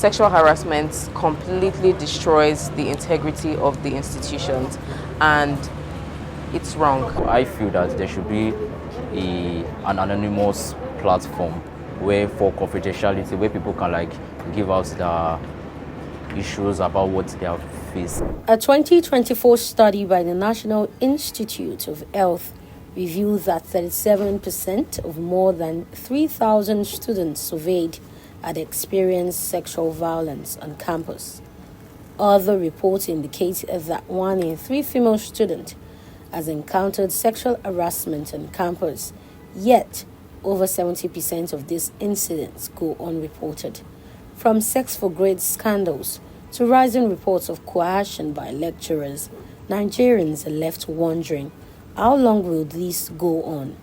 sexual harassment completely destroys the integrity of the institutions, and it's wrong. I feel that there should be an anonymous platform where for confidentiality, where people can give out the issues about what they have faced. A 2024 study by the National Institute of Health revealed that 37% of more than 3,000 students surveyed had experienced sexual violence on campus. Other reports indicate that 1 in 3 female students has encountered sexual harassment on campus, yet over 70% of these incidents go unreported. From sex for grades scandals to rising reports of coercion by lecturers, Nigerians are left wondering, how long will this go on?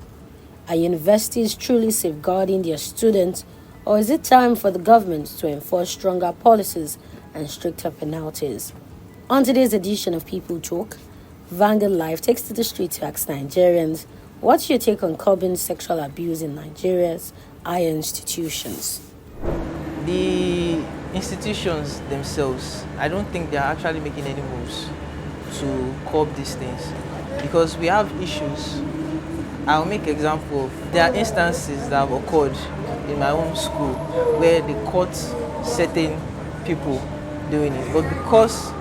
Are universities truly safeguarding their students, or is it time for the government to enforce stronger policies and stricter penalties? On today's edition of People Talk, Vanguard Live takes to the street to ask Nigerians, what's your take on curbing sexual abuse in Nigeria's higher institutions? The institutions themselves, I don't think they are actually making any moves to curb these things, because we have issues. I'll make example of, there are instances that have occurred in my own school where they caught certain people doing it, but because,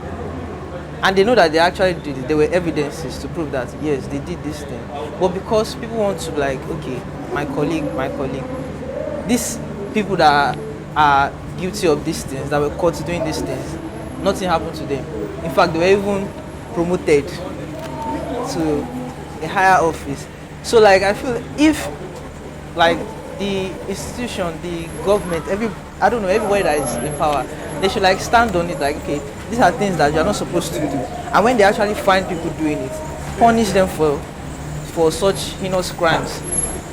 and they know that they actually did it, there were evidences to prove that yes, they did this thing, but because people want to okay, my colleague, these people that are guilty of these things, that were caught doing these things, nothing happened to them. In fact, they were even promoted to a higher office. So I feel if the institution, the government, I don't know, everybody that is in power, they should stand on it, okay, these are things that you're not supposed to do. And when they actually find people doing it, punish them for such heinous crimes.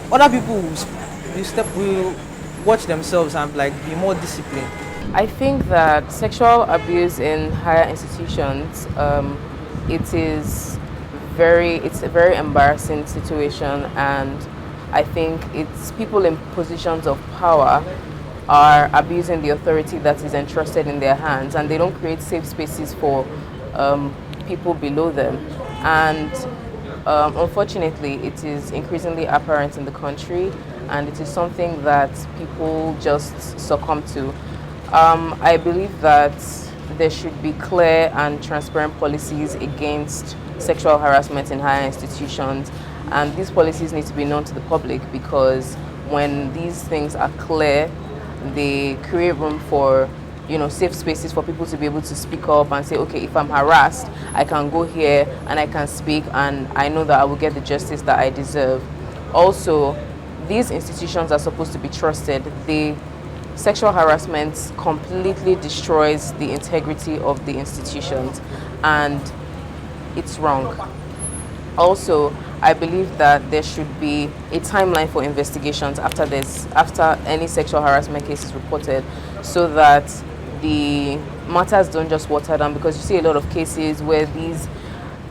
Other people will watch themselves and be more disciplined. I think that sexual abuse in higher institutions, it's a very embarrassing situation, and I think it's people in positions of power are abusing the authority that is entrusted in their hands, and they don't create safe spaces for people below them. And unfortunately, it is increasingly apparent in the country, and it is something that people just succumb to. I believe that there should be clear and transparent policies against sexual harassment in higher institutions, and these policies need to be known to the public, because when these things are clear, they create room for safe spaces for people to be able to speak up and say, okay, if I'm harassed, I can go here and I can speak, and I know that I will get the justice that I deserve. Also, these institutions are supposed to be trusted. Sexual harassment completely destroys the integrity of the institutions, and it's wrong. Also, I believe that there should be a timeline for investigations after any sexual harassment case is reported, so that the matters don't just water down, because you see a lot of cases where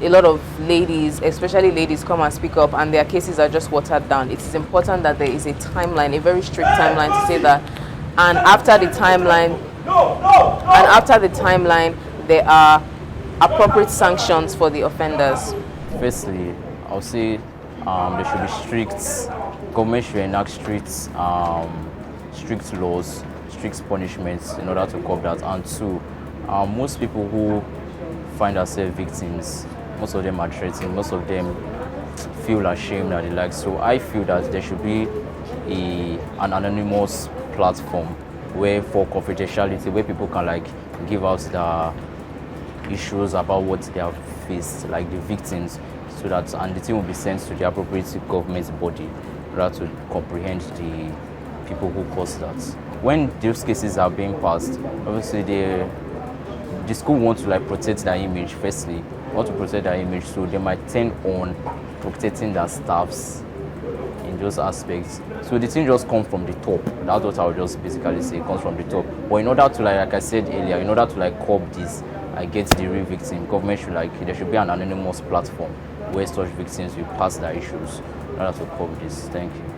a lot of ladies, especially ladies, come and speak up and their cases are just watered down. It is important that there is a timeline, a very strict timeline, to say that, and after the timeline, there are appropriate sanctions for the offenders. Firstly, I'll say there should be government should enact strict laws, strict punishments in order to curb that. And two, most people who find themselves victims, most of them are threatened, most of them feel ashamed and the like. So I feel that there should be an anonymous platform where for confidentiality, where people can give out the issues about what they have faced, like the victims, so that, and the thing will be sent to the appropriate government body in order to comprehend the people who caused that. When those cases are being passed, obviously the school wants to protect their image. Firstly, want to protect their image, so they might turn on protecting their staffs in those aspects. So the thing just comes from the top. That's what I would just basically say. It comes from the top. But in order to like I said earlier, in order to curb this, get the real victim, government should there should be an anonymous platform where such victims will pass their issues in order to curb this. Thank you.